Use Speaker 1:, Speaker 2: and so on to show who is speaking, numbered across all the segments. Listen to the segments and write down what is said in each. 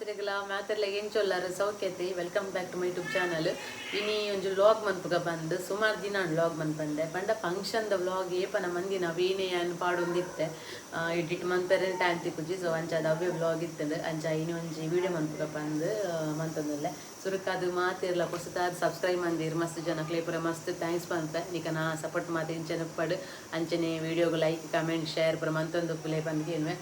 Speaker 1: ಮಾತ್ರೆಗಳ ಮಾತ್ರೆಲ್ಲ ಏನು ಚೊಲ್ಲಾರು ಸೌಖ್ಯತೆ welcome back to my YouTube channel. ಇನಿ ಒಂಜು ವ್ಲಾಗ್ ಮನ್ಪುಗ ಬಂದು ಸುಮಾರು ದಿನ ವ್ಲಾಗ್ ಬಂದೆ ಪಂಡ ಫಂಕ್ಷನ್ದ ವ್ಲಾಗ್ ಏಪನ ಮಂದಿ ನಾವೇನೇ ಅನ್ನು ಪಾಡೊಂದಿತ್ತೆ ಎಡಿಟ್ ಮನ್ಪೆರೆ ಟೈಮ್ ತಿಕ್ಕುಜಿ. ಸೊ ಅಂಚಾದ ಅವೇ ವ್ಲಾಗ್ ಇತ್ತಂದು ಅಂಚ ಇನಿ ಒಂಜಿ ವೀಡಿಯೋ ಮನ್ಪುಗ ಬಂದು ಮಂತೊಂದುಲ್ಲೆ ಸುರುಕಾದು ಮಾತಿರ್ಲ ಪುಸ್ತಕ ಸಬ್ಸ್ಕ್ರೈಬ್ ಮಂದಿರ್ ಮಸ್ತ್ ಜನ ಕ್ಲೇಪುರ ಮಸ್ತ್ ಥ್ಯಾಂಕ್ಸ್ ಪಂಪೆ ನಿಕ ನಾ ಸಪೋರ್ಟ್ ಮಾತು ಇಂಚನೆ ಪಡು ಅಂಚನೆ ವೀಡಿಯೋಗೆ ಲೈಕ್ ಕಮೆಂಟ್ ಶೇರ್ ಪುರ ಮಂತೊಂದು ಪ್ಲೇ ಬಂದ್ಗೇನುವೆ.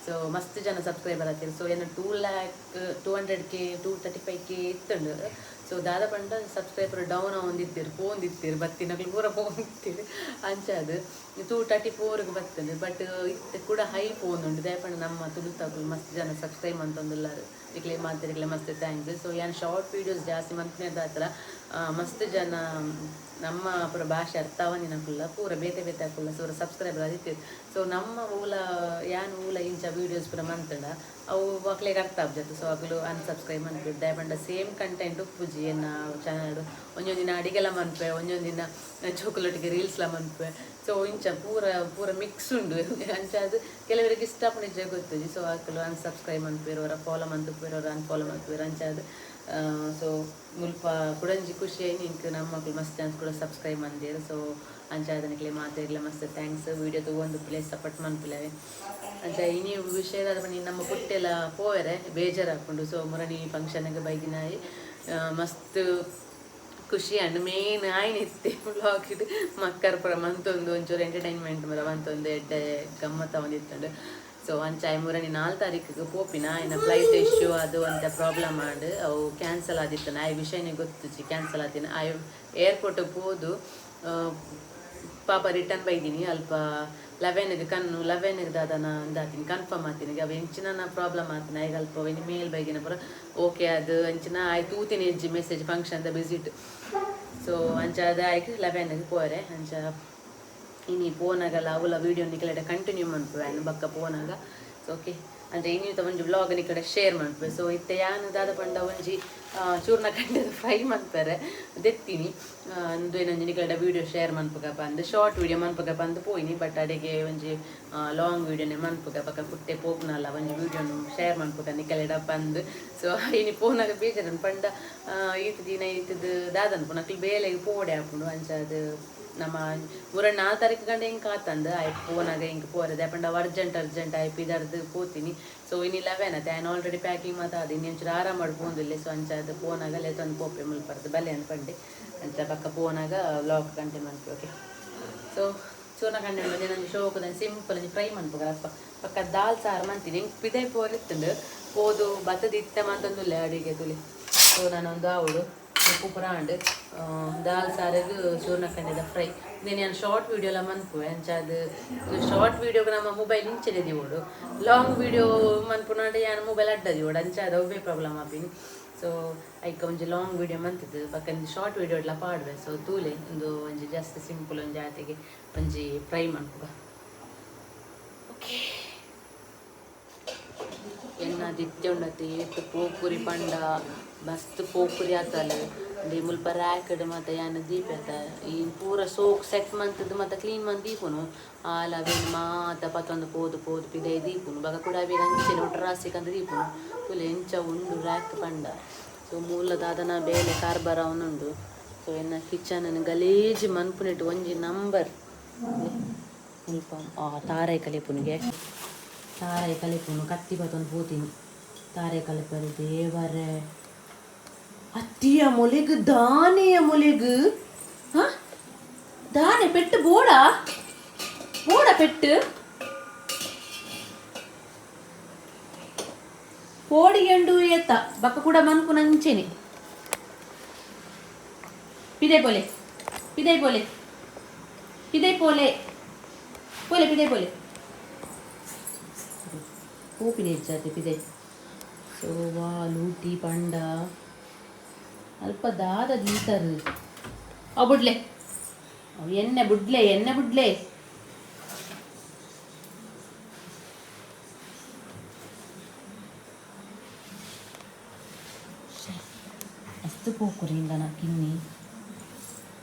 Speaker 1: ಸೊ ಮಸ್ತ್ ಜನ ಸಬ್ಸ್ಕ್ರೈಬರ್ ಆಗ್ತೀರಿ. ಸೊ ಏನು 200K 235K ಇತ್ತುಂಡು. ಸೊ ದಾದ ಪಂಡ ಸಬ್ಸ್ಕ್ರೈಬರ್ ಡೌನ್ ಒಂದಿತ್ತೀರಿ ಪೋಂದಿತ್ತೀರಿ ಬತ್ತಿನಕ್ಲು ಪೂರ ಪೋಂದಿತ್ತೀರಿ ಅಂಚದು 234ಗೆ ಬರ್ತದೆ. ಬಟ್ ಇತ್ತು ಕೂಡ ಹೈ ಪೋನುಂಡು ದಯಪಂಡ ನಮ್ಮ ತುಳುತಾಗಲು ಮಸ್ತ್ ಜನ ಸಬ್ಸ್ಕ್ರೈಬ್ ಅಂತಂದುಲ್ಲಾರು ಇಕ್ಲೆ ಮಾತಿರಿಗ್ಲೆ ಮಸ್ತ್ ಥ್ಯಾಂಕ್ಸ್. ಸೊ ಏನು ಶಾರ್ಟ್ ವೀಡಿಯೋಸ್ ಜಾಸ್ತಿ ಮಂತ್ನೇದ ಹತ್ರ ಮಸ್ತ್ ಜನ ನಮ್ಮ ಪೂರ ಭಾಷೆ ಅರ್ಥವನಿನಕುಲ್ಲ ಪೂರ ಬೇತೆ ಬೇತೆ ಹಾಕುಲ್ಲ. ಸೊ ಸಬ್ಸ್ಕ್ರೈಬರ್ ಅದಿತ್ತು. ಸೊ ನಮ್ಮ ಊಲ ಯಾನ್ ಊಲ ಇಂಚ ವೀಡಿಯೋಸ್ ಪೂರ ಮಂತಡ ಅವು ಮಕ್ಳಿಗೆ ಅರ್ಥ ಆಗ್ಜತ್ತು. ಸೊ ಅಗ್ಲು ಅನ್ಸಬ್ಸ್ಕ್ರೈಬ್ ಮಾಡ್ಬಿಟ್ಟು ದಯಪಂಡ ಸೇಮ್ ಕಂಟೆಂಟ್ ಪೂಜಿ ಎನ್ನ ಚಾನಲ್ ಒಂದೊಂದು ದಿನ ಅಡಿಗೆಲ್ಲ ಮನ್ಪೆ ಒಂದೊಂದು ದಿನ ಚೋಕೊಲೇಟ್ಗೆ ರೀಲ್ಸ್ಲ ಮನ್ಪೆ. ಸೊ ಇಂಚ ಪೂರ ಪೂರ ಮಿಕ್ಸ್ ಉಂಡು ಅಂಚ ಅದು ಕೆಲವರಿಗೆ ಇಷ್ಟ ನಿಜ ಗೊತ್ತುಜಿ. ಸೊ ಅಕ್ಕಲು ಅನ್ಸಬ್ಸ್ಕ್ರೈಬ್ ಮನ್ಪಿರೋರ ಫಾಲೋ ಮಂತುಪಿರೋರು ಅನ್ಫಾಲೋ ಮನ್ಪಿರೋ ಅಂಚ ಅದು. ಸೊ ಮುಲ್ಪ ಕುಡಂಜಿ ಖುಷಿ ಆಯ್ತು ಇಂಕ್ ನಮ್ಮ ಮಕ್ಳು ಮಸ್ತ್ ಚಾನ್ಸ್ ಕೂಡ ಸಬ್ಸ್ಕ್ರೈಬ್ ಮಂದಿರು. ಸೊ ಅಂಚ ಅದಕ್ಕೆ ಮಾತಾಡಲಿಲ್ಲ ಮಸ್ತ್ ಥ್ಯಾಂಕ್ಸ್. ವೀಡಿಯೋ ತಗೊಂಡು ಪ್ಲೇಸ್ ಸಪೋರ್ಟ್ ಮನ್ಪಿಲ್ಲವೆ ಅಂಚ ಇನಿ ವಿಷಯದ ಬನ್ನಿ ನಮ್ಮ ಪುಟ್ಟೆಲ್ಲ ಪೋವೆರೆ ಬೇಜಾರು ಹಾಕ್ಕೊಂಡು. ಸೊ ಮುರಣಿ ಫಂಕ್ಷನ್ಗೆ ಬೈದಿನಾಯಿ ಮಸ್ತ್ ಖುಷಿ ಅಂಡ್ ಮೇನ್ ಆಯ್ನಿತ್ತೆ ವ್ಲಾಗ್ ಇಟ್ಟು ಮಕ್ಕರ ಪುರ ಮಂತೊಂದು ಒಂಚೂರು ಎಂಟರ್ಟೈನ್ಮೆಂಟ್ ಮರ ಮಂತೊಂದು ಎಡ್ಡೆ ಗಮ್ಮತ್ತ ಒಂದಿತ್ತುಂಡು. ಸೊ ಅಂಚ ಮುರಣಿ 4 ತಾರೀಕಿಗೆ ಪೋಪಿನ ಇನ್ನು ಫ್ಲೈಟ್ ಇಶ್ಯೂ ಅದು ಅಂತ ಪ್ರಾಬ್ಲಮ್ ಮಾಡಿ ಅವು ಕ್ಯಾನ್ಸಲ್ ಆದಿತ್ತು. ಆ ವಿಷಯನೇ ಗೊತ್ತುಚ್ಚಿ ಕ್ಯಾನ್ಸಲ್ ಆದಿನ ಆ ಏರ್ಪೋರ್ಟಿಗೆ ಹೋದು ಪಾಪ ರಿಟರ್ನ್ ಬೈದೀನಿ ಅಲ್ಪ 11ಗೆ ದಾದನ ಅಂದಾತೀನಿ ಕನ್ಫರ್ಮ್ ಆತೀನಿ ಅವು ಹೆಂಚಿನ ಪ್ರಾಬ್ಲಮ್ ಆತೀನಿ ಈಗ ಅಲ್ಪ ಮೇಲ್ ಬೈದಿನ ಪುರ ಓಕೆ ಅದು ಅಂಚಿನ ಆಯ್ತು ತೂತಿನ ಹೆಜ್ಜೆ ಮೆಸೇಜ್ ಫಂಕ್ಷನ್ದ ವಿಸಿಟ್. ಸೊ ಅಂಚ ಅದು ಆಯ್ತು 11ಗೆ ಪೋರೆ ಅಂಚ ಇನಿ ಪೋನಾಗಲ್ಲ ಅವಳ ವೀಡಿಯೋ ನಿಕಲೆಡೆ ಕಂಟಿನ್ಯೂ ಮನ್ಪುವೆ ಅನ್ನು ಬಕ್ಕ ಪೋನಾಗ. ಸೊ ಓಕೆ ಅಂದರೆ ಇನ್ನಿತ ಒಂಜಿ ವ್ಲಾಗ್ ನಿಕಡೆ ಶೇರ್ ಮನ್ಪುವೆ. ಸೊ ಇತ್ತೆ ಯಾನು ದಾದ ಪಂಡ ಒಂಜಿ ಚೂರ್ನ ಕಂಡದ ಫ್ರೈ ಮನ್ಪರೆ ದೆತ್ತೀನಿ ಅಂದು ಏನೊಂಜಿ ನಿಕಲೆಡೆ ವೀಡಿಯೋ ಶೇರ್ ಮನ್ಪುಗ ಬಂದು ಶಾರ್ಟ್ ವೀಡಿಯೋ ಮನ್ಪುಗ ಬಂದು ಪೋಯಿನಿ. ಬಟ್ ಅಡೆಗೆ ಒಂಜಿ ಲಾಂಗ್ ವೀಡಿಯೋನೇ ಮನ್ಪುಗ ಬಕ್ಕ ಪುಟ್ಟೆ ಪೋಪ್ನಲ್ಲ ಒಂಜಿ ವೀಡಿಯೋನು ಶೇರ್ ಮನ್ಪುಗ ನಿಕಲೆಡ ಬಂದು. ಸೊ ಇನಿ ಪೋನಾಗ ಬೇಜಾರನ್ ಪಂಡ ಈತ ದಿನ ಈತದು ದಾದನ್ ಪುನಕ್ಲಿ ಬೇಲೆಗೆ ಪೋಡೆ ಹಾಕೊಂಡು ಅಂಚ ಅದು ನಮ್ಮ ಊರ 4 ತಾರೀಕು ಗಂಟೆ ಹಿಂಗೆ ಕಾತಂದು ಆಯ್ತು ಪೋನಾಗ ಹಿಂಗೆ ಪೋರೆ ದಯಪಂಡ ಅರ್ಜೆಂಟ್ ಆಯ್ತು ಇದರದ್ದು ಪೋತೀನಿ. ಸೊ ಇನ್ನು 11 ನಾನು ಆಲ್ರೆಡಿ ಪ್ಯಾಕಿಂಗ್ ಮಾತಾಡಿ ಇನ್ನೊಂಚೂರು ಆರಾಮ ಮಾಡಿ ಪೋಂದಿಲ್ಲ. ಸೊ ಅಂಚ ಅದು ಪೋನಾಗ ಲೆತ್ತೊಂದು ಪೋಪೆ ಮುಲ್ಪರ್ದು ಬಲೆ ಅನ್ಪಂಡೆ ಅಂಚ ಪಕ್ಕ ಪೋನಾಗ ಲಾಕ್ ಗಂಟೆ ಮನ್ಪು. ಓಕೆ ಸೊ ಚೂರ್ನ ಕಂಡೆ ಬಂದು ನಂಗೆ ಶೋಕದ ಸಿಂಪಲ್ ಫ್ರೈ ಮನ್ಪುಗ ಪಕ್ಕ ದಾಲ್ ಸಾರು ಮಂತೀನಿ ಹಿಂಗೆ ಪಿದೆ ಪೋರಿತ್ತಂಡು ಹೋದು ಬತ್ತದ ಇತ್ತೆ ಮಂತಂದುಲ್ಲೆ ಅಡಿಗೆ ತುಳಿ. ಸೊ ನಾನೊಂದು ಅವಳು ಉಪ್ಪು ಪುರಾಂಡು ದಾಲ್ ಸಾರಿಗೆ ಚೂರ್ನ ಕಂಡಿದ ಫ್ರೈ ಇದೇನು ನಾನು ಶಾರ್ಟ್ ವೀಡಿಯೋ ಎಲ್ಲ ಮನ್ಪುವೆ ಅಂಚ ಅದು ಶಾರ್ಟ್ ವೀಡಿಯೋಗೆ ನಮ್ಮ ಮೊಬೈಲ್ ಇಂಚೆದೆ ದಿವೋಡು ಲಾಂಗ್ ವೀಡಿಯೋ ಮನ್ಪುನಾಡು ಯಾನು ಮೊಬೈಲ್ ಅಡ್ಡದಿವೋಡು ಅಂಚ ಅದು ಅವೇ ಪ್ರಾಬ್ಲಮ್ ಆಪಿನಿ. ಸೊ ಐಕ ಒಂಜಿ ಲಾಂಗ್ ವೀಡಿಯೋ ಮಂತಿದ್ದು ಪಕ್ಕ ಶಾರ್ಟ್ ವೀಡಿಯೋ ಎಲ್ಲ ಪಾಡುವೆ. ಸೊ ತೂಲೆ ಒಂದು ಒಂಜಿ ಜಾಸ್ತಿ ಸಿಂಪಲ್ ಒಂದು ಜಾತಿಗೆ ಒಂಜಿ ಫ್ರೈ ಮನ್ಪುಗ. ಓಕೆ ಎನ್ನ ದಿತ್ಯ ಉಂಡತಿ ಏತು ಪೋಪುರಿ ಪಂಡ ಮಸ್ತ್ ಪೋಪುರಿ ಆತಲ್ಲ ಡಿ ಮುಲ್ಪ ರ್ಯಾಕಡ್ ಮತ್ತು ಯಾನು ದೀಪ ಈ ಪೂರ ಸೋಕ್ ಸೆಟ್ ಮಂತದ್ದು ಮತ್ತು ಕ್ಲೀನ್ ಮಂತ್ ದೀಪುನು ಆಲ ಅವೇನು ಮಾತ ಪತ್ತೊಂದು ಪೋದು ಪಿದೆ ದೀಪುನು ಬಾಗ ಕೂಡ ಅವೇಗ ಅಂಚೆ ಒಟ್ರಾಸಿಕಂತ ದೀಪುನು ತುಲೆ ಎಂಚ ಉಂಡು ರ್ಯಾಕ್ ಪಂಡ. ಸೊ ಮೂಲದಾದನ ಬೇಲೆ ಕಾರ್ಬಾರ ಅವನುಂಡು. ಸೊ ಎನ್ನ ಕಿಚನ್ ಗಲೀಜು ಮನ್ಪುನಿಟ್ಟು ಒಂಜಿ ನಂಬರ್ ಮುಲ್ಪ ತಾರಾಯಿ ಕಲಿಪುನಿಗೆ ತಾರಾಯಿ ಕಲಿಪುನು ಕತ್ತಿ ಪತ್ತೊಂದು ಪೋತೀನಿ ತಾರಾಯಿ ಕಲಿಪರು ದೇವರೇ ಅತ್ತಿಯ ಮೊಲೆಗು ದಾನೆಯ ಮೊಲೆಗು ದಾನೆ ಪೆಟ್ಟು ಬೋಡ ಪೆಟ್ಟು ಕೋಡಿಗೆಂಡು ಏತ ಬಕ್ಕ ಕೂಡ ಮನ್ಪು ನಂಚೆನೆ ಪಿದೆ ಪೋಲೆ ಪೋಪಿನ ಹೆಚ್ಚಾತೆ ಪಿದೆ. ಸೊ ವಾ ಲೂಟಿ ಪಂಡ ಅಲ್ಪ ದಾದ ದೀತರು ಅವು ಬಿಡ್ಲೆ ಅವು ಎಣ್ಣೆ ಬಿಡ್ಲೆ ಅಷ್ಟು ಪೋಕುರಿಂದ ನಾ ಕಿನ್ನಿ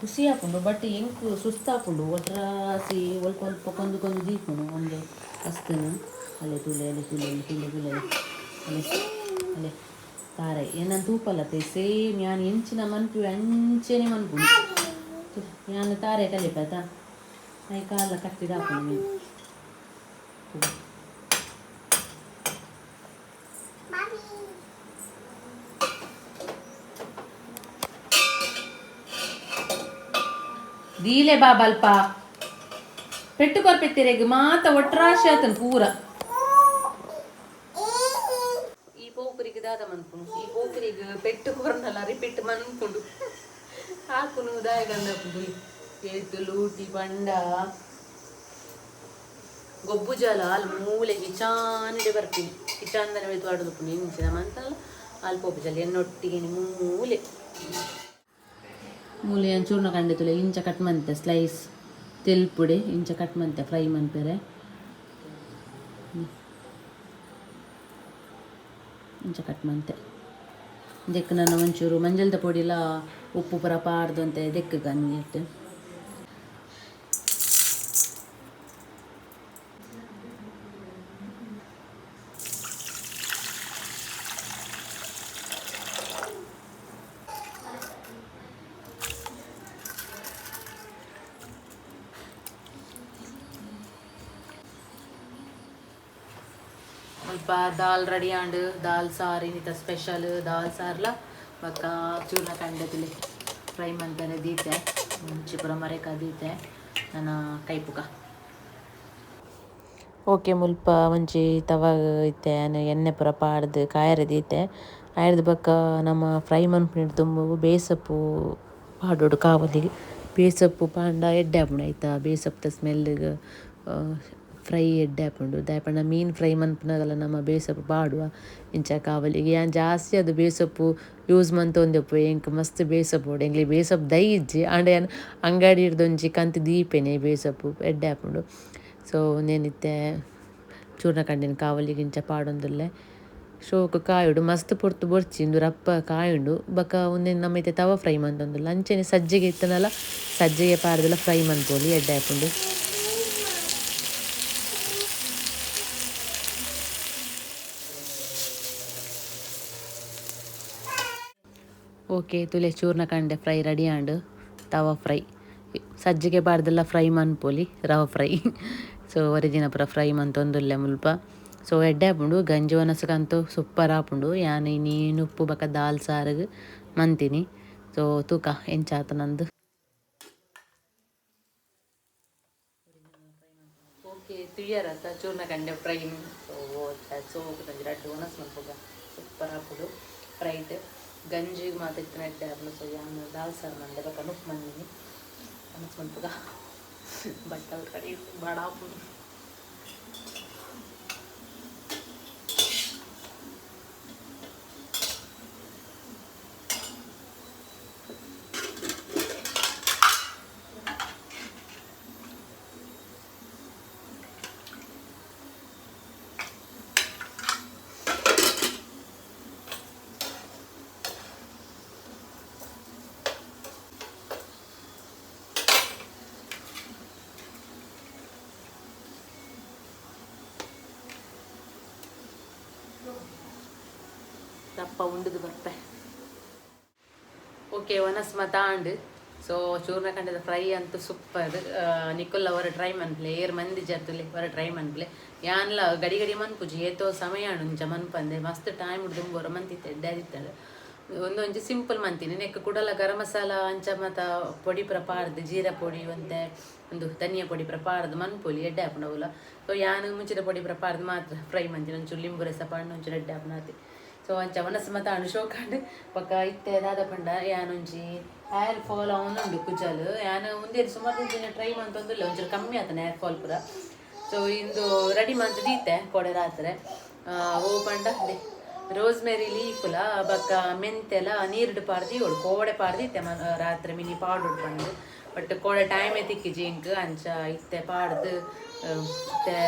Speaker 1: ಖುಷಿ ಹಾಕೊಂಡು ಬಟ್ ಹೆಂಗೆ ಸುಸ್ತಾಕೊಂಡು ಒಟ್ರಾಸಿ ಕೊಂದು ದೀಪುನು ಒಂದು ಅಸ್ತನು ಅಲೆ ತುಲೆ ಅಲೆ ತಾರೆ ಏನಂತ ತೂಪಲ್ಲತ್ತೆ ಸೇಮ್ ಯಾನ್ ಎಂಚಿನ ಮನ್ಪು ಅಂಚೆನೆ ಮನ್ಪು ಯಾನ್ ತಾರೆ ಕಲಿಪತ ಐ ಕಾಲ ಕಟ್ಟಿದಾಪು ದೀಲೆ ಬಾಬಾ ಅಲ್ಪ ಪೆಟ್ಟುಕೊರ್ಪೆತ್ತಿರೆಗ್ ಮಾತ ಒಟ್ರಾಶಿ ಆತನ್ ಪೂರ ಈ ಪೋಕರಿಗೆ ದಾದ ಮನ್ಪುಂಡು ಈ ಪೋಕರಿಗೆ ಪೆಟ್ಟು ಕೊರ್ನಲ್ಲ ರಿಪೆಟ್ಟು ಮನ್ಪುಂಡು ಹಾಕುನು ದಾಯಗಂದಪುಂಡು ಏತು ಲೂಟಿ ಪಂಡ ಗೊಬ್ಬು ಜಾಲ ಅಲ್ಲಿ ಮೂಲೆಗೆ ಚಾನಿಡೆ ಬರ್ತೀನಿ ಕಿಚಾಂದನೆ ಮೆದು ಆಡೋದು ಪುಂಡು ಇಂಚಿನ ಮಂತಲ್ಲ ಅಲ್ಲಿ ಪೋಪು ಜಲ ಎನ್ನೊಟ್ಟಿಗೆ ಮೂಲೆ ಮೂಲೆ ಚೂರ್ಣ ಕಂಡಿತುಲೆ ಇಂಚ ಕಟ್ ಮಂತೆ ಸ್ಲೈಸ್ ತೆಲ್ಪುಡೆ ಇಂಚ ಕಟ್ ಮಂತೆ ಫ್ರೈ ಮನ್ಪೆರೆ ಇಂಚ ಕಟ್ ಮಂತೆ ದೆಕ್ಕ ನಾನು ಒಂಚೂರು ಮಂಜಲ್ದ ಪೊಡಿಲ ಉಪ್ಪು ಪುರ ಪಾಡ್ದು ಅಂತೆ ದೆಕ್ಕ ಗನ್ನಿಟ್ಟು ಸ್ವಲ್ಪ ದಾಲ್ ರೆಡಿ ಆಂಡು ದಾಲ್ ಸಾರು ಇನ್ನಿತ ಸ್ಪೆಷಲ್ ದಾಲ್ ಸಾರ್ಲ ಬಕ್ಕ ಚೂರ್ಣ ಕಂಡತಿಲಿ ಫ್ರೈ ಮಲ್ಪನೆ ದೀತೆ ಮುಂಚೆ ಪುರ ಮರೆಕ ದೀತೆ ನನ್ನ ಕೈಪುಕ ಓಕೆ ಮುಲ್ಪ ಮುಂಚೆ ತವಾಗ ಇತ್ತೆ ಎಣ್ಣೆ ಪುರ ಪಾಡ್ದು ಕಾಯರೆ ದೀತೆ ಆಯ್ದು ಬಕ್ಕ ನಮ್ಮ ಫ್ರೈ ಮನ್ಪುನಿಟ್ಟು ತುಂಬು ಬೇಸಪ್ಪು ಪಾಡೋಡು ಕಾವಲಿಗೆ ಬೇಸಪ್ಪು ಪಾಂಡ ಎಡ್ಡೆ ಆಪುಂಡು ಆಯ್ತಾ ಬೇಸಪ್ಪದ ಸ್ಮೆಲ್ಗೆ ಫ್ರೈ ಎಡ್ಡೆ ಆಪುಂಡು ದಾಯಪಂಡ ಮೀನು ಫ್ರೈ ಮನ್ಪುನಾಗಲ್ಲ ನಮ್ಮ ಬೇಸಪ್ಪು ಪಾಡುವ ಇಂಚ ಕಾವಲಿಗೆ ಯಾನ್ ಜಾಸ್ತಿ ಅದು ಬೇಸಪ್ಪು ಯೂಸ್ ಮಂತೊಂದೆಪ್ಪು ಎಂಕ್ ಮಸ್ತ್ ಬೇಸಪ್ಪು ಎಂಗ್ಲಿ ಬೇಸಪ್ಪು ದೈ ಇಜ್ಜಿ ಆಂಡ ಯಾನ್ ಅಂಗಡಿ ಹಿಡ್ದೊಂಜಿ ಕಂತು ದೀಪೆನೆ ಬೇಸಪ್ಪು ಎಡ್ಡೆ ಆಪುಂಡು ಸೊ ನೇನಿತ್ತೆ ಚೂರ್ಣ ಕಂಡಿನ ಕಾವಲಿಗೆ ಇಂಚ ಪಾಡೊಂದುಲ್ಲೆ ಶೋಕು ಕಾಯುಡು ಮಸ್ತ್ ಪೊರ್ತು ಬೊರ್ಚಿಂದು ರಪ್ಪ ಕಾಯುಂಡು ಬಕ್ಕ ಒಂದೇನು ನಮ್ಮೈತೆ ತವ ಫ್ರೈ ಮಂತೊಂದುಲ್ಲ ಅಂಚೆನೆ ಸಜ್ಜೆಗೆ ಇತ್ತನಲ್ಲ ಸಜ್ಜೆಗೆ ಪಾಡ್ದೆಲ್ಲ ಫ್ರೈ ಮನ್ಪೊಲಿ ಎಡ್ಡೆ ಆಪುಂಡು ಓಕೆ ತುಲೆ ಚೂರ್ಣ ಕಂಡೆ ಫ್ರೈ ರೆಡಿ ಆಂಡು ತವ ಫ್ರೈ ಸಜ್ಜಿಗೆ ಬಾರ್ದೆಲ್ಲ ಫ್ರೈ ಮನ್ಪೊಲಿ ರವ ಫ್ರೈ ಸೊ ಒರಿಜಿನ ಪುರ ಫ್ರೈ ಮಂತೊಂದುಲ್ಲೆ ಮುಲ್ಪ ಸೊ ಎಡ್ಡೆ ಆಪುಂಡು ಗಂಜಿ ಒನಸಕಂತೂ ಸೂಪರ್ ಆಪುಂಡು ಯಾನ್ ನೀನು ಉಪ್ಪು ಬಕ್ಕ ದಾಲ್ ಸಾರಿಗೆ ಮಂತೀನಿ ಸೊ ತೂಕ ಎಂಚಾತ ನಂದು ಓಕೆ ತುಯ್ಯರತ್ತ ಚೂರ್ಣ ಕಂಡೆ ಫ್ರೈ ಸೊ ರಡ್ಡು ಒನಸ್ ಮನ್ಪುಗ ಸೂಪರ್ ಆಪುಡು ಫ್ರೈಡ್ ಗಂಜಿಗೆ ಮಾತಿತ್ತು ಎಡ್ಡೆ ಆಪುಂಡು ಸೊ ಯಾನ್ ದಾಲ್ ಸಾರು ಮಂಡೆ ಬಕ್ಕ ನುಪ್ಪು ಮಂದಿನಿ ಒನಸ್ ಮನ್ಪುಗ ಬಟ್ ಅವ್ರ ಕಡೆ ಬಾಡ ಆಪುಂಡು ದಪ್ಪ ಉಂಡದು ಬರ್ತೆ ಓಕೆ ಒನಸ್ಮ ತಾಂಡು ಸೊ ಚೂರ್ಣ ಕಂಡದ ಫ್ರೈ ಅಂತೂ ಸೂಪರ್ ನಿಕ್ಕುಲ್ಲ ಅವರ ಟ್ರೈ ಮನ್ಪ್ಲೆ ಏರ್ ಮಂದಿ ಜತ್ತುಲೆ ಅವರ ಟ್ರೈ ಮನ್ಪ್ಲೆ ಯಾನ್ಲ ಗಡಿ ಗಡಿ ಮನ್ಪುಜಿ ಏತೋ ಸಮಯ ಉಂಚ ಮನ್ಪಂದೆ ಮಸ್ತ್ time ದುಂಬೋರ ಮಂತಿತ್ತೆ ಎಡ್ಡಾದಿತ್ತಾಳೆ ಒಂದೊಂಜಿ simple ಮಂತೀನಿ neck ಕುಡಲ garam masala ಅಂಚ ಮತ್ತ ಪೊಡಿ ಪ್ರಪಾರ್ದು ಜೀರಾ ಪೊಡಿ ಒಂತೆ ಒಂದು ಧನಿಯಾ ಪೊಡಿ ಪ್ರಪಾರ್ದು ಮನ್ಪೊಲಿ ಎಡ್ಡೆ ಆಪುಂಡವುಲ ಸೊ ಯಾನು ಮುಂಚಿದ ಪೊಡಿ ಪ್ರಪಾರ್ದು ಮಾತ್ರ ಫ್ರೈ ಮಂತೀನಿ ಒಂಚೂರು ಲಿಂಬು ರಸ ಪಣ್ಣು ಒಂಚೂರು ಎಡ್ಡೆ ಆಪುನಾತಿ ಸೊ ಅಂಚ ಮನಸ್ಸು ಮತ ಅಣುಶೋಕಂಡು ಪಕ್ಕ ಇತ್ತೆ ದಾದ ಪಂಡ ಯಾನೊಂಜಿ ಹೇರ್ ಫಾಲ್ ಅವನುಂಡು ಕುಜಲ್ ಯಾನು ಮುಂದೆ ಸುಮಾರು ದಿನ ಟ್ರೈ ಮಂತೊಂದುಲ್ಲ ಒಂಚೂರು ಕಮ್ಮಿ ಆತನ ಹೇರ್ ಫಾಲ್ ಪೂರ ಸೊ ಇಂದು ರೆಡಿ ಮಂತ್ ದೀತೆ ಕೊಡೆ ರಾತ್ರೆ ಓ ಪಂಡ ರೋಸ್ಮೆರಿ ಲೀಫ್ಲ ಬಕ್ಕ ಮೆಂತೆಲ ನೀರುಡು ಪಾಡ್ದು ಇವಳು ಕೋಡೆ ಪಾಡ್ದು ಇತ್ತೆ ರಾತ್ರಿ ಮಿನಿ ಪಾಡು ಬಂದು ಬಟ್ ಕೋಡೆ ಟೈಮೇ ತಿಕ್ಕಿಜಿ ಇಂಕ್ ಅಂಚ ಇತ್ತೆ ಪಾಡ್ದು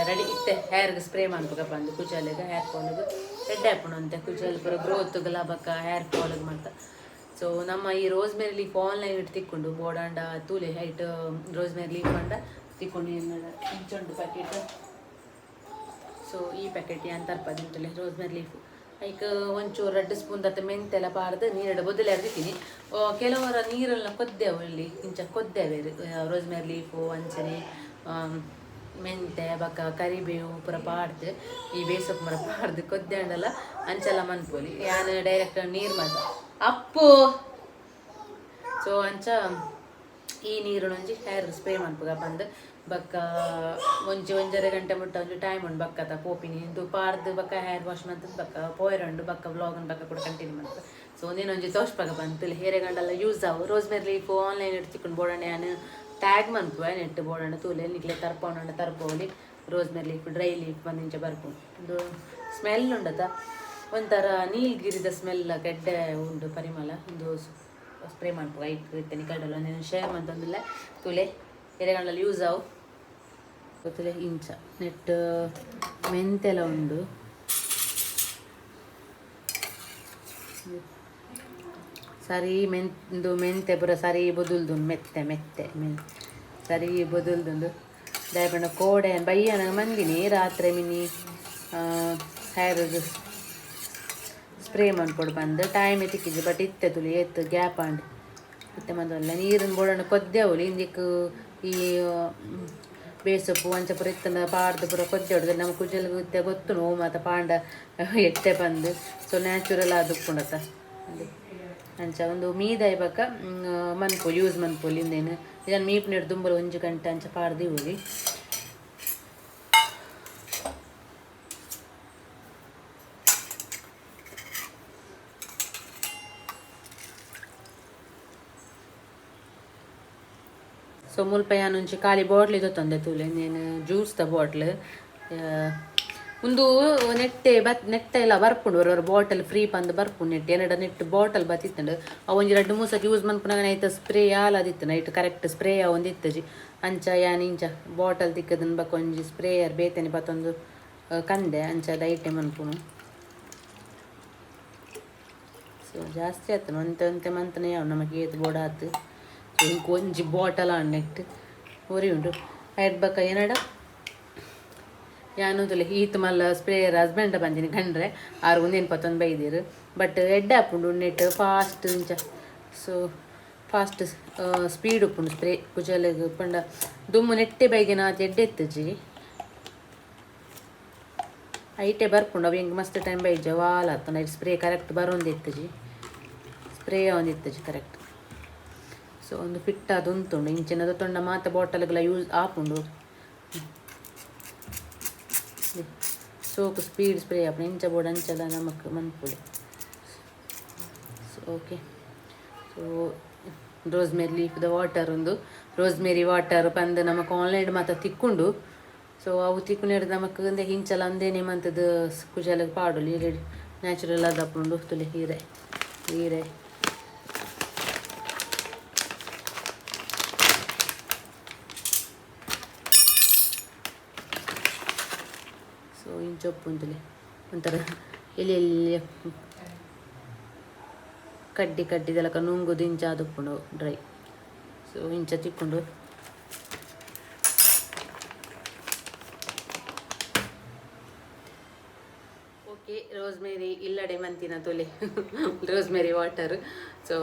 Speaker 1: ರೆಡಿ ಇತ್ತೆ ಹೇರ್ಗೆ ಸ್ಪ್ರೇ ಮಾಡ್ಬೇಕ ಬಂದು ಕುಜಲಿಗೆ ಹೇರ್ ಫಾಲ್ಗೆ ಎಡ್ಡೆ ಹಾಪುಣ ಅಂತೆ ಕುಜಲ್ ಪೂರ ಗ್ರೋತ್ಗೆಲ್ಲ ಬಕ್ಕ ಹೇರ್ ಫಾಲ್ಗೆ ಮಾಡ್ತ ಸೊ ನಮ್ಮ ಈ ರೋಸ್ಮೆರಿ ಲೀಫ್ ಆನ್ಲೈನ್ ಇಟ್ಟು ತಿಕ್ಕೊಂಡು ಬೋಡಾಂಡ ತೂಲೆ ಹೈಟ್ ರೋಸ್ಮೆರಿ ಲೀಫ್ ಅಂಡ ತಿಕ್ಕೊಂಡು ಇಂಚೊಂಡು ಪ್ಯಾಕೆಟ್ ಸೊ ಈ ಪ್ಯಾಕೆಟ್ ಏನು ತರ್ಪದಿಂತಲೆ ರೋಸ್ಮೆರಿ ಲೀಫ್ ಐಕ್ ಒಂಚೂರು 2 ಸ್ಪೂನ್ ದತ್ತ ಮೆಂತೆಲ್ಲ ಪಾರ್ದು ನೀರು ಬೊದಲು ಎರ್ದಿದ್ದೀನಿ. ಕೆಲವರ ನೀರೆಲ್ಲ ಕೊದ್ದೆವು ಇಲ್ಲಿ ಇಂಚ ಕೊದ್ದೆವೆ ರೋಸ್ಮೇರಿ ಲೀಫು ಅಂಚನೆ ಮೆಂತೆ ಬಕ್ಕ ಕರಿಬೇವು ಪೂರ ಪಾಡ್ದು ಈ ಬೇಸೊಪ್ಪು ಮರ ಪಾಡ್ದು ಕೊದ್ದೆ ಉಂಡಲ್ಲ ಅಂಚೆಲ್ಲ ಮನ್ಪೊಲಿ ಯಾನು ಡೈರೆಕ್ಟ್ ನೀರು ಮಾತ ಅಪ್ಪು. ಸೊ ಅಂಚ ಈ ನೀರುನೊಂಜಿ ಹೇರ್ ಸ್ಪ್ರೇ ಮನ್ಪುಗ ಬಂದು ಬಕ್ಕ ಒಂಜರೆ ಗಂಟೆ ಮುಟ್ಟ ಒಂಜಿ ಟೈಮ್ ಉಂಡು ಬಕ್ಕದ ಪೋಪಿನಿ ಇದು ಪಾರ್ದು ಬಕ್ಕ ಹೇರ್ ವಾಶ್ ಮಂತದ್ದು ಬಕ್ಕ ಪೋಯರುಂಡು ಬಕ್ಕ ವ್ಲಾಗನ್ ಬಕ್ಕ ಕೂಡ ಕಂಟಿನ್ಯೂ ಮಾಡ್ತು. ಸೊ ಒಂದಿನೊಂಜಿ ತೋಷ್ಪಾಗ ಬಂತು ಹೇರೆಗಂಡೆಲ್ಲ ಯೂಸ್ ಆವು. ರೋಸ್ಮೇರಿ ಲೀಫು ಆನ್ಲೈನ್ ಇಟ್ಟು ತಿಕ್ಕೊಂಡು ಬೋಡಣೆ ನಾನು ಟ್ಯಾಗ್ ಮನ್ಪುವೆ ನೆಟ್ ಬೋಡಣ ತೂಲೆ ನಿಕ್ಲೆ ತರ್ಪೋಣ ತರ್ಪೋಲಿ ರೋಸ್ಮೇರಿ ಲೀಫ್ ಡ್ರೈ ಲೀಫ್ ಬಂದಿಂಚ ಬರ್ಪುಂಡು. ಇದು ಸ್ಮೆಲ್ ಉಂಡತ ಒಂಥರ ನೀಲ್ಗಿರಿದ ಸ್ಮೆಲ್ ಗೆಡ್ಡೆ ಉಂಡು ಪರಿಮಳ. ಒಂದು ಸ್ಪ್ರೇ ಮಾಡ್ಪುವ ಐಕ್ ಇರ್ತೇನೆ ಕಡಲು నేను ಶೇರ್ ಮಾಡ್ತಂದಿಲ್ಲ ತೂಲೆ ಎರೆಗಂಡಲ್ಲಿ ಯೂಸ್ ಆವು ಗೊತ್ತಿಲ್ಲ. ಇಂಚ ನೆಟ್ ಮೆಂತೆಲ್ಲ ಉಂಡು ಸರಿ ಮೆಂತೆ ಪೂರ ಸರಿ ಬೊದುಲ್ದು ಮೆತ್ತೆ ಸರಿ ಬೊದುಲ್ದು ದಯಪಂಡ ಕೋಡೆ ಬಯ್ಯನ ಮಂದಿನಿ ರಾತ್ರಿ ಮಿನಿ ಹೇರ್ ಸ್ಪ್ರೇ ಮಾಡ್ಕೊಡು ಬಂದು ಟೈಮ್ ತಿಕ್ಕಿದ್ದು ಬಟ್ ಇತ್ತೆ ತುಳಿ ಎತ್ತು ಗ್ಯಾಪ್ ಅಂಡು ಇತ್ತೆ ಮಂದಲ್ಲ ನೀರಿನ ಬೋಡನ್ನು ಕೊದ್ದೆವಲಿ ಇಂದಿಕ್ಕು ಈ ಬೇಸೊಪ್ಪು ಅಂಚ ಪುರ ಇತ್ತನ ಪಾಡ್ದು ಪೂರ ಕೊದ್ದೆ ಹೊಡೆದ್ರೆ ನಮ್ಮ ಕುಜಲ್ ಇತ್ತೆ ಗೊತ್ತು ನೋವು ಮತ್ತು ಪಾಂಡ ಎತ್ತೆ ಬಂದು ಸೊ ನ್ಯಾಚುರಲ್ ಆದ ಉಪ್ಪುಂಡತ್ತ ಅಲ್ಲಿ ಅಂಚ ಒಂದು ಮೀದ ಇವಾಗ ಮನ್ಪು ಯೂಸ್ ಮನ್ಪೊಲಿ ಇಂದೇನು ಇದನ್ನು ಮೀಪು ನೀರು ದುಂಬಲು 1 ಗಂಟೆ ಅಂಚ ಪಾಡ್ದು ಹೋಗಿ. ಸೊ ಮುಲ್ಪ ಯಾನುಂಚಿ ಖಾಲಿ ಬಾಟ್ಲ್ ಇದು ತಂದೆ ತೂಲೆ నేను ಜ್ಯೂಸ್ ದ ಬಾಟ್ಲ್ ಒಂದು ನೆಟ್ಟೆ ಎಲ್ಲ ಬರ್ಪುಂಡು ಬರೋರು ಬಾಟಲ್ ಫ್ರೀ ಪಂದು ಬರ್ಪುಂಡು ನೆಟ್ ನೆಟ್ ಬಾಟಲ್ ಬತ್ತಿತ್ತಂಡು ಅವು ಒಂಜಿ 2-3 ಸತಿ ಯೂಸ್ ಮನ್ಪುನಾಗ ಐತ ಸ್ಪ್ರೇ ಆಲದಿತ್ತು ನೈಟ್ ಕರೆಕ್ಟ್ ಸ್ಪ್ರೇ ಒಂದಿತ್ತಜಿ ಅಂಚ ಯಾನ್ ಇಂಚ ಬಾಟಲ್ ತಿಕ್ಕದನ್ ಬಕ್ಕ ಒಂಜಿ ಸ್ಪ್ರೇಯರ್ ಬೇತೇನೆ ಬತ್ತೊಂದು ಕಂದೆ ಅಂಚ ದೈಟೆ ಮನ್ಪುನು. ಸೊ ಜಾಸ್ತಿ ಆಯ್ತು ಮಂತೆ ಮಂತನೇ ಯಾವ ನಮಗೆ ಏತು ಬೋಡ ಆತು. ಸೊ ಹಿಂಗೆ ಒಂಜಿ ಬಾಟಲ್ ನೆಟ್ ಒರಿ ಉಂಟು ಐಟ್ ಬಕ್ಕ ಏನಡ ಯಾನೊಂದುಲೆ ಈತ್ ಮಲ್ಲ ಸ್ಪ್ರೇಯರ್ ಹಸ್ಬೆಂಡ್ ಬಂದಿನಿ ಕಂಡ್ರೆ ಆರು ಒಂದೇನು ಪತ್ತೊಂದು ಬೈದಿರು ಬಟ್ ಎಡ್ಡೆ ಹಾಪುಂಡು ನೆಟ್ ಫಾಸ್ಟ್ ಇಂಚ. ಸೊ ಫಾಸ್ಟ್ ಸ್ಪೀಡ್ ಉಪ್ಪುಂಡು ಸ್ಪ್ರೇ ಕುಜಲಿಗೆ ಪಂಡ ದುಮ್ಮು ನೆಟ್ಟೆ ಬೈಗಿನ ಅದು ಎಡ್ಡೆ ಎತ್ತಜಿ ಐಟೆ ಬರ್ಪುಂಡು ಅವು ಹೆಂಗೆ ಮಸ್ತ್ ಟೈಮ್ ಬೈಜ ವಾಲ್ ಆತ ನೈಟ್ ಸ್ಪ್ರೇ ಕರೆಕ್ಟ್ ಬರೋಂದು ಎತ್ತಜಿ ಸ್ಪ್ರೇ ಒಂದು ಎತ್ತಜಿ ಕರೆಕ್ಟ್. ಸೊ ಒಂದು ಫಿಟ್ ಅದು ಉಂಟುಂಡು ಇಂಚಿನದು ತೊಂಡ ಮಾತ ಬಾಟಲ್ಗೆಲ್ಲ ಯೂಸ್ ಆಪುಂಡು ಸೋಕು ಸ್ಪೀಡ್ ಸ್ಪ್ರೇ ಆಪುಂಡು ಇಂಚ ಬೋರ್ಡ್ ಅಂಚೆಲ್ಲ ನಮಕ್ ಮನ್ಪುಳಿ. So okay. ಸೊ ರೋಸ್ಮೇರಿ ಲೀಫ್ದ ವಾಟರ್ ಒಂದು ರೋಸ್ಮೇರಿ ವಾಟರ್ ಬಂದು ನಮಕ್ ಆನ್ಲೈನ್ ಮಾತ್ರ ತಿಕ್ಕೊಂಡು ಸೊ ಅವು ತಿಕ್ಕೊಂಡು ನಮಕ್ ಅಂದೆ ಹಿಂಚಲ ಅಂದೇನೆ ಮಂತದ್ದು ಕುಜಲಿಗೆ ಪಾಡು ನ್ಯಾಚುರಲ್ ಆದಪ್ಪುಂಡು ತುಳಿ ಹೀರೆ ಸೊ ಇಂಚೊಪ್ಪು ಅಂತಲೇ ಒಂಥರ ಎಲೆ ಕಡ್ಡಿದೆಲ್ಲ ನುಂಗುದು ಇಂಚ ಆದುಪ್ಪುಂಡು ಡ್ರೈ. ಸೊ ಇಂಚ ತಿಕ್ಕೊಂಡು ಓಕೆ ರೋಸ್ಮೇರಿ ಇಲ್ಲಡೆ ಮಂತಿನ ತೊಲೆ ರೋಸ್ಮೇರಿ ವಾಟರ್. ಸೊ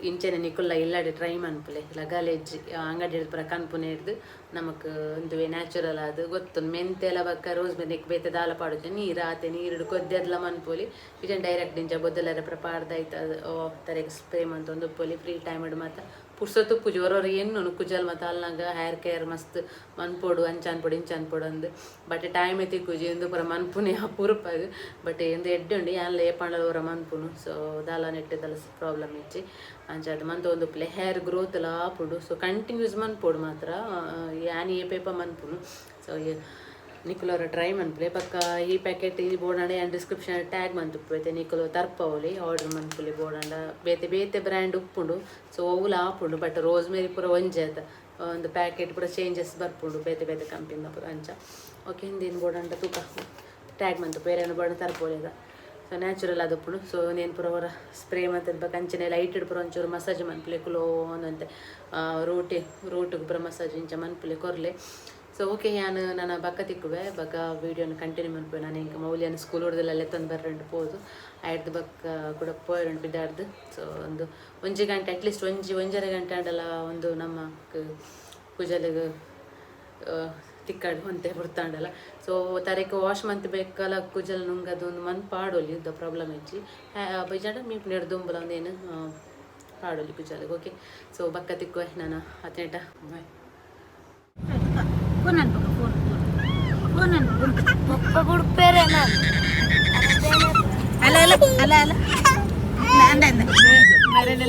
Speaker 1: ಇಂಚೆನೆ ನಿಕ್ಕುಲ್ಲ ಇಲ್ಲಡೆ ಟ್ರೈ ಮನ್ಪುಲೆ ಇಲ್ಲ ಗಲೇಜ್ ಅಂಗಡಿ ಪೂರ ಕನ್ಪುನೆ ಹಿಡ್ದು ನಮಕ್ ಒಂದುವೆ ನ್ಯಾಚುರಲ್ ಅದು ಗೊತ್ತು ಮೆಂತೆ ಎಲ್ಲ ಬಕ್ಕ ರೋಸ್ಮೇರಿ ನೆಕ್ ಬೇತೆ ದಾಲ ಪಾಡುತ್ತೆ ನೀರು ಕೊದ್ದೆಲ್ಲ ಮನ್ಪೋಲಿ ಇದನ್ನು ಡೈರೆಕ್ಟ್ ಇಂಚ ಬೊದ್ದಲರ ಪಾಡ್ದಾಯ್ತು ತರೆಗೆ ಸ್ಪ್ರೇ ಮಂತ ಒಂದು ಉಪ್ಪೊಲಿ ಫ್ರೀ ಟೈಮ್ ಇಡು ಮತ್ತು ಪುರ್ಸೊತ್ತು ಪೂಜೆ ಹೊರವ್ರು ಏನು ಕುಜಲ್ ಮತ್ತು ಅಲ್ನಾಗ ಹೇರ್ ಕೇರ್ ಮಸ್ತ್ ಮನ್ಪೊಡು ಅಂಚ ಅನ್ಪೊಡು ಇಂಚ ಅನ್ಪೊಡು ಅಂದು ಬಟ್ ಟೈಮ್ ಎತ್ತಿ ಕುಜಿ ಎಂದು ಪೂರ ಮನ್ಪುನೆ ಅಪೂರ್ಪಾಗ ಬಟ್ ಎಂದು ಎಡ್ಡೆ ಉಂಡು ಯಾನ್ ಲೇಪಂಡಲ ಹೊರ ಮನ್ಪುನು. ಸೊ ದಾಲ ನೆಟ್ಟದಲ್ಲ ಪ್ರಾಬ್ಲಮ್ ಇಚ್ಚಿ ಅಂಚ ಅದು ಮಂತ ಒಂದು ಪ್ಲೇ ಹೇರ್ ಗ್ರೋತ್ ಎಲ್ಲ ಆಪುಂಡು. ಸೊ ಕಂಟಿನ್ಯೂಸ್ ಮನ್ಪೊಡು ಮಾತ್ರ ಯಾನ್ ಏ ಪೇಪ ಮನ್ಪುನು. ಸೊ ನಿಕ್ಕುಲವರ ಟ್ರೈ ಮನ್ಪುಲೆ ಪಕ್ಕ ಈ ಪ್ಯಾಕೆಟ್ ಈ ಬೋಡಾಂಡ ಏನು ಡಿಸ್ಕ್ರಿಪ್ಷನ್ ಟ್ಯಾಗ್ ಮಂತುಪ್ಪೈತೆ ನಿಕ್ಕುಲು ತರ್ಪವಲಿ ಆರ್ಡರ್ ಮನ್ಪುಲಿ ಬೋಡಾಂಡ ಬೇತೆ ಬ್ರ್ಯಾಂಡ್ ಉಪ್ಪುಂಡು. ಸೊ ಅವುಲ ಆಪುಂಡು ಬಟ್ ರೋಸ್ಮೇರಿ ಪೂರ ಒಂಜೆ ಆತ ಒಂದು ಪ್ಯಾಕೆಟ್ ಪೂರ ಚೇಂಜಸ್ ಬರ್ಪುಂಡು ಬೇತೆ ಕಂಪನಿದ ಪೂರ ಅಂಚ. ಓಕೆ ಹಿಂದಿನ ಬೋಡಾಂಡ ತೂಕ ಟ್ಯಾಗ್ ಮಂತು ಬೇರೆ ಬೋಡ ತರ್ಪೋಲಿದ. ಸೊ ನ್ಯಾಚುರಲ್ ಆದಪ್ಪುಂಡು. ಸೊ ನೇನು ಪೂರ ಅವರ ಸ್ಪ್ರೇ ಮತ್ತು ಕಂಚಿನ ಲೈಟ್ ಪೂರ ಒಂಚೂರು ಮಸಾಜ್ ಮನ್ಪುಲೆ ಕುಲೋ ಅಂದಂತೆ ರೂಟಿಗೆ ಪೂರ ಮಸಾಜ್ ಇಂಚ ಮನ್ಪುಲೆ ಕೊರ್ಲೆ ಸೊ ಓಕೆ ನಾನು ಬಕ್ಕ ತಿಕ್ಕುವೆ ಬಕ್ಕ ವೀಡಿಯೋನ ಕಂಟಿನ್ಯೂ ಮಾಡ್ಬೇ ನಾನು ಈಗ ಮೌಲ್ಯನ ಸ್ಕೂಲ್ ಹೊಡೆದಲ್ಲ ತಂದು ಬರ್ರಂಡು ಪೋದು ಆಯ್ತು ಬಕ್ಕ ಕೂಡ ಪೋಯರಂಡು ಬಿದ್ದಾಡ್ದು ಸೊ ಒಂದು 1 ಗಂಟೆ ಅಟ್ಲೀಸ್ಟ್ ಒಂಜರೆ ಗಂಟೆ ಆಡಲ್ಲ ಒಂದು ನಮ್ಮ ಪೂಜೆಲಿಗೆ ತಿಕ್ಕಾಡು ಅಂತೆ ಬಿಡ್ತಾಂಡಲ್ಲ ಸೊ ತರಕ್ಕೆ ವಾಶ್ ಮಂತ್ ಬೇಕಲ್ಲ ಕುಜಲ್ ನುಂಗದು ಒಂದು ಮಂತ್ ಪಾಡೋಲಿ ಇದ್ದ ಪ್ರಾಬ್ಲಮ್ ಹೆಚ್ಚಿ ಬೈಜಾಡ ಮೀಪು ನೆಡ್ದುಂಬಲ ಒಂದೇನು ಪಾಡೋಲಿ ಕುಜಲಿಗೆ ಓಕೆ ಸೊ ಬಕ್ಕ ತಿಕ್ಕುವೆ ನಾನು ಹತ್ತೇಟ ಬಾಯ್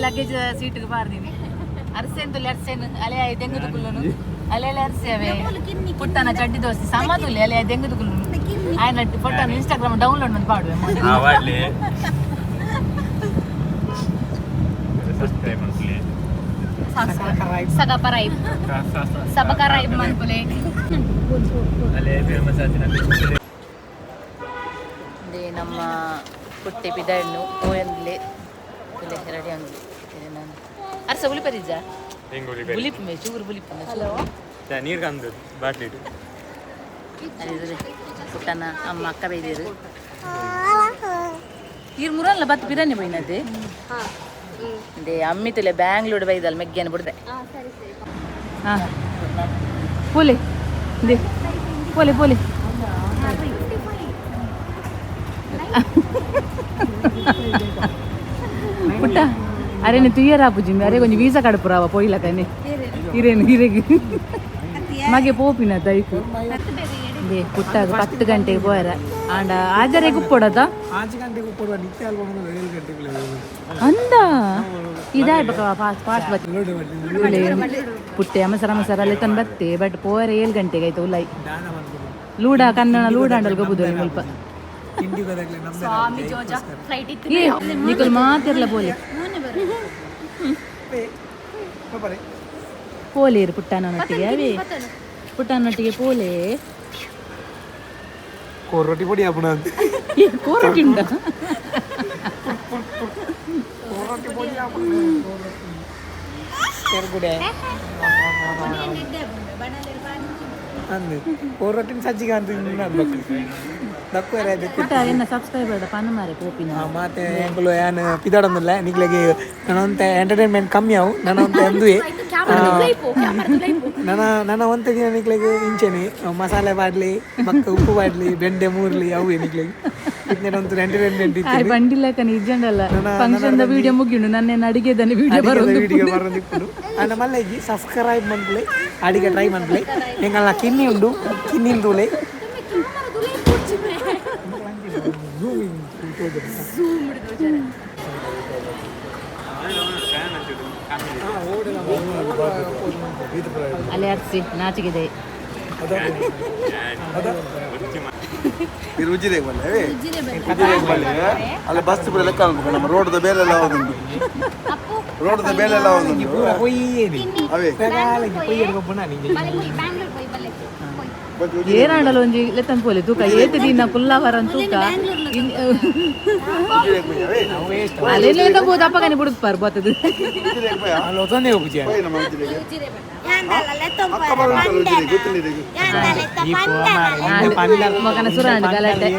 Speaker 2: ಲಗೇಜ್ ಸೀಟ್ಗೆ ಬಾರ್ದೀನಿ ಅರ್ಸೆಂತುಲಿ ಅರ್ಸೆನ್ ಅಲೆ ದೆಂಗದ ಕುಲ್ಲನು ಅಲೆಲ್ಲ ಅರ್ಸೇವೆ ಪುಟ್ಟನ ಚಡ್ಡಿ ದೋಸ್ತಿ ಸಮತುಲಿ ಅಲೆ ದೆಂಗದ ಕುಲ್ಲನು ಆಯ್ನ ಫೋಟೋ ಇನ್ಸ್ಟಾಗ್ರಾಮ್ ಡೌನ್ಲೋಡ್ ಮಾಡಿ ಪಾಡುವೆ ಸಬಕರೈಬ್ ಮನ್ಪುಲೆ ನಮ್ಮ ಪುಟ್ಟೆ ಪಿದಣ್ಣು ಓಯಂದ್ಲೆ ರೆಡಿ ಅಂದ್ಲಿ ನಾನು ಅರ್ಸ ಉಳಿಪರಿಜ ಉಳಿಪು ಮೇ ಚೂರು ಉಳಿಪು ಹಲೋ
Speaker 3: ನೀರು ಕಂದು ಬಾಟ್ಲಿ
Speaker 2: ಪುಟ್ಟನ ಅಮ್ಮ ಅಕ್ಕ ಬೈದೇರು ಇರ್ ಮುರಲ್ಲ ಬತ್ತು ಬಿರಿಯಾನಿ ಬೈನದೆ ಅದೇ ಅಮ್ಮಿತಲೆ ಬ್ಯಾಂಗ್ಳೂರ್ ಬೈದಲ್ಲ ಮೆಗ್ಗೇನು ಬಿಡ್ದೆ ಹಾಂ ಪೋಲೆ ದೇ ಪೋಲೆ ಪೋಲೆ ಪುಟ್ಟ ಅರೇನು ತುಯ್ಯರ ಪೂಜಿ ಅರೆ ಕೊಂಚ ವೀಸಾ ಕಡಪುರಾವ ಪೋಯಿಲಕನೆ ಹಿರೇನು ಹಿರೇಗೆ ಮಗೆ ಪೋಪಿನ ದೈಕು ದೇ ಪುಟ್ಟಾಗ 10 ಗಂಟೆಗೆ ಪೋಯರ ಆಂಡ ಆಜರೆ ಕುಪ್ಪೊಡದ ಅಂದ ಇದಾಯ್ ಬಕ ಪಾಸ್ ಬತ್ತೆ ಪುಟ್ಟೆ ಅಮಸರ ಅಲ್ಲೇ ತಂದು ಬತ್ತೆ ಬಟ್ ಪೋಯರ 7 ಗಂಟೆಗೆ ಆಯ್ತು ಉಲ್ಲೈ ಲೂಡ ಕನ್ನಡ ಲೂಡಾಂಡಲ್ ಗಬುದು ಸ್ವಲ್ಪ ನಿಕಲ್ ಮಾತಿರ್ಲ ಪೋಲೆ ಪೋಲೇರು ಪುಟ್ಟನೊಟ್ಟಿಗೆ ಅವೇ ಪುಟ್ಟನೊಟ್ಟಿಗೆ ಪೋಲೆ
Speaker 3: ಕೊರೊಟ್ಟಿ ಪೊಡಿ ಆಪುಣ
Speaker 2: ಕೋರಟಿ ಉಂಡ
Speaker 3: ಕೊರೊಟ್ಟಿನ ಸಜ್ಜಿಗೆ ಅಂತ
Speaker 2: ಪುಟ್ಟ ಎನ್ನ ಸಬ್ಸ್ಕ್ರೈಬರ್ ಪನ್ನ ಮಾರೆ ಪೋಪಿನ
Speaker 3: ಮತ್ತೆ ಎಂಕುಲು ಏನು ಪಿದಾಡೊಂದಿಲ್ಲ ನಿಕ್ಲೆಗೆ ನನ್ನೊಂತೆ ಎಂಟರ್ಟೈನ್ಮೆಂಟ್ ಕಮ್ಮಿ ಅವು ನನ್ನೊಂತೆ ಎಂದುವೆ ನನ್ನ ಒಂತೆ ದಿನ ನಿಕ್ಲೆಗೆ ಇಂಚೆನಿ ಮಸಾಲೆ ಬಾಡ್ಲಿ ಮಕ್ಕ ಉಪ್ಪು ಬಾಡ್ಲಿ ಬೆಂಡೆ ಮೂರ್ಲಿ ಅವು ನಿಕ್ಲೆಗೆ ಒಂದು ಎಂಟರ್ಟೈನ್ಮೆಂಟ್ ಇತ್ತು
Speaker 2: ಬಂಡಿಲ್ಲ ಕನಿ ಇಜ್ಜಂಡಲ್ಲ ಫಂಕ್ಷನ್ ದ ವಿಡಿಯೋ ಮುಗಿಯುಂಡು ನನ್ನೇನು ಅಡಿಗೆದನ್ನ ವಿಡಿಯೋ
Speaker 3: ಬರೋದಿಪ್ಪುಡು ಅನ್ನ ಮಲ್ಲೆಗಿ ಸಬ್ಸ್ಕ್ರೈಬ್ ಮನ್ಪುಲೆ ಅಡಿಗೆ ಟ್ರೈ ಮನ್ಪುಲೆ ಎಂಗಲ್ಲ ಕಿನ್ನಿ ಉಂಡು ಕಿನ್ನಿಂದುಲೆ
Speaker 2: ಅಲೆ ಅರ್ಸಿ ನಾಚಿಗಿದೆ
Speaker 4: ಅಲ್ಲ ಬಸ್ ಲೆಕ್ಕ ನಮ್ಮ ರೋಡ್ದ ಬೇಲೆಲ್ಲ ಹೋಗುಂಟು ರೋಡ್ದ ಬೇಲೆಲ್ಲ ಹೋಗುಂಟು ಅವೇ
Speaker 2: ಏನಾಡಲ್ಲ ಒಂಜಿ ಲೆತ್ತನ್ ಪೋಲೆ ತೂಕ ಏತು ದಿನ ಕುಲ್ಲವರ ತೂಕ ಅಲ್ಲೆಲ್ಲ ಬೋದು ಅಪ್ಪಗನೆ ಬಿಡುತ್ತಾರೆ ಬರ್ತದೆ ಮಗನ ಸುರಾಂಡ್ ಗಲಾಟೆ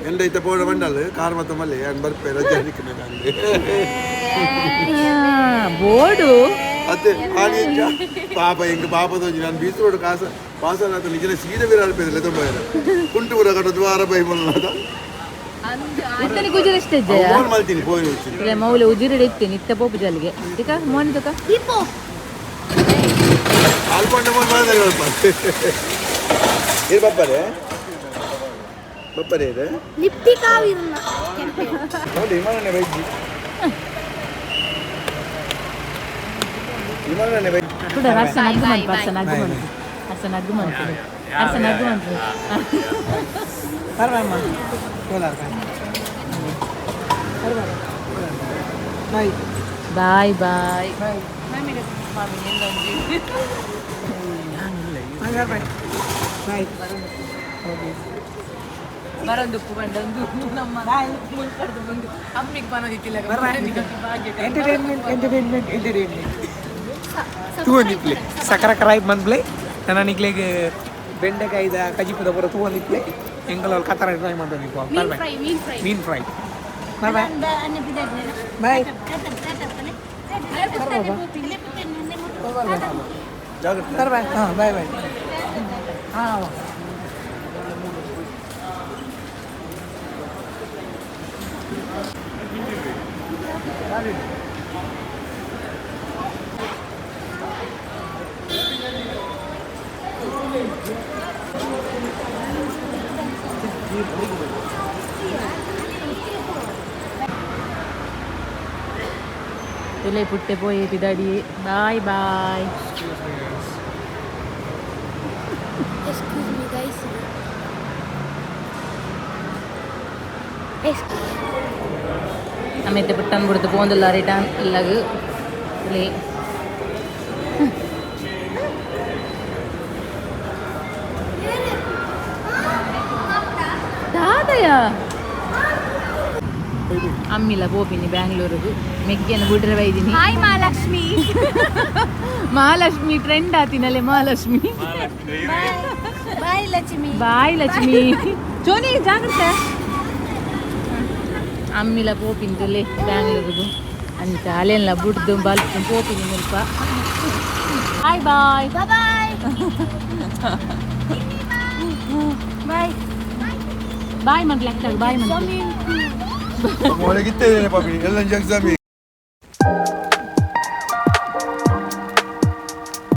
Speaker 4: ಎಂದೈತೆ ಪೋಡ ಬಂಡಲ್ ಕಾರ್ ಮತ್ತ ಮಲ್ಲಿ ಹಂಗೆ ಬರ್ಪೆ ರಜೆ
Speaker 2: ಬೋರ್ಡು
Speaker 4: ಅತ್ತೆ ಪಾಪ ಹೆಂಗೆ ಪಾಪದೊಂಜಿ ನಾನು ಬೀಸೋಡು ಪಾಸನ ನಿಜನ ಸೀರೆ ಬೇರೆ ಅಲ್ಪೇದಿಲ್ಲ ತುಂಬ ಕುಂಟು ಊರ ಕಟ್ಟ ದ್ವಾರ ಬೈ ಬಂದ
Speaker 2: ಗುಜರಷ್ಟೇ
Speaker 4: ಮಲ್ತೀನಿ ಪೋಯಿ
Speaker 2: ಮೌಲೆ ಉಜಿರಡೆ ಇತ್ತೆ ನಿತ್ಯ ಪೋಪು ಜಲ್ಲಿಗೆ ಈಗ ಮೋನ್ ತಕ
Speaker 4: ಆಲ್ಕೊಂಡೆ ಮೋನ್ ಮಾಡಿದ್ರೆ ಏನು ಬಪ್ಪರೆ ಬಪ್ಪರೆ ಇದೆ ನೋಡಿ ವಿಮಾನನೇ ಬೈಜಿ ವಿಮಾನನೇ ಬೈ
Speaker 2: ಕೂಡ ಅರ್ಸ ನಗ್ಗು ಮಂತು ಬಾಯ್ ಬಾಯ್ ಬರೊಂದು ಉಪ್ಪು ಬಂಡ ಒಂದು ನಮ್ಮ ಮುಲ್ಪಡ್ದು ಮುಂದೆ ಅಮ್ಮಿಗೆ ಪನೋದಿಕ್ಕಿಲ್ಲ
Speaker 3: ಎಂಟರ್ಟೈನ್ಮೆಂಟ್ ತೂವೊಂದಿಪ್ಲೆ ಸಕರ ಬಂದ್ಪ್ಲೆ ನನ್ನ ನಿಕ್ಲೆಗೆ ಬೆಂಡೆಕಾಯ್ದ ಕಜಿಪುದ ಬರೋ ತೂವೊಂದಿಪ್ಲೆ ಎಂಗಲ್ ಕತರ ಟ್ರೈ ಮಾಡ್ಬೇಕು ಮೀನ್ ಫ್ರೈ ಬಾಯ್ ಬಾಯ್ ಬಾಯ್ ಹಾಂ ಬಾಯ್ ಬಾಯ್ ಹಾಂ
Speaker 2: ತುಲೆ ಪುಟ್ಟೆ ಪೋಯೇತಿ ದಡಿ ಬಾಯ್ ಬಾಯ್ ಆಮೇಲೆ ಪುಟ್ಟನ್ ಬಿಡ್ದು ಪೋಂದಿಲ್ಲ ರಿಟರ್ನ್ ಇಲ್ಲಗು ತುಲೆ ದಾದಯ ಅಮ್ಮಿಲ್ಲ ಪೋಪಿನಿ ಬ್ಯಾಂಗ್ಳೂರಿಗೂ ಮೆಗ್ಗೆನ ಬಿಡ್ರೆ ಬೈದಿನಿ
Speaker 5: ಹಾಯ್ ಮಹಾಲಕ್ಷ್ಮಿ
Speaker 2: ಮಹಾಲಕ್ಷ್ಮಿ ಟ್ರೆಂಡ್ ಆತಿನಲ್ಲೇ ಮಹಾಲಕ್ಷ್ಮಿ
Speaker 5: ಬಾಯ್ ಲಕ್ಷ್ಮಿ
Speaker 2: ಬಾಯ್ ಲಕ್ಷ್ಮಿ ಚೋನಿ ಜಾಗ್ರತೆ ಅಮ್ಮಿಲ ಪೋಪಿಂತಲೇ ಬ್ಯಾಂಗ್ಳೂರಿಗೂ ಅಂತ ಅಲ್ಲೆಲ್ಲ ಬಿಡ್ದು ಬಲ್ತು ಪೋಪಿನಿ ಮುಲ್ಪ ಬಾಯ್ ಬಾಯ್
Speaker 5: ಬಾಯ್ ಬಾಯ್
Speaker 2: ಬಾಯ್ ಮಗ್ಲ ಬಾಯ್ ಮಗ್ಲ
Speaker 4: ಒಳಗಿತ್ತೇನೆ ಪಾಪಿ ಎಲ್ಲ ಜಗ್ಸಾಮಿ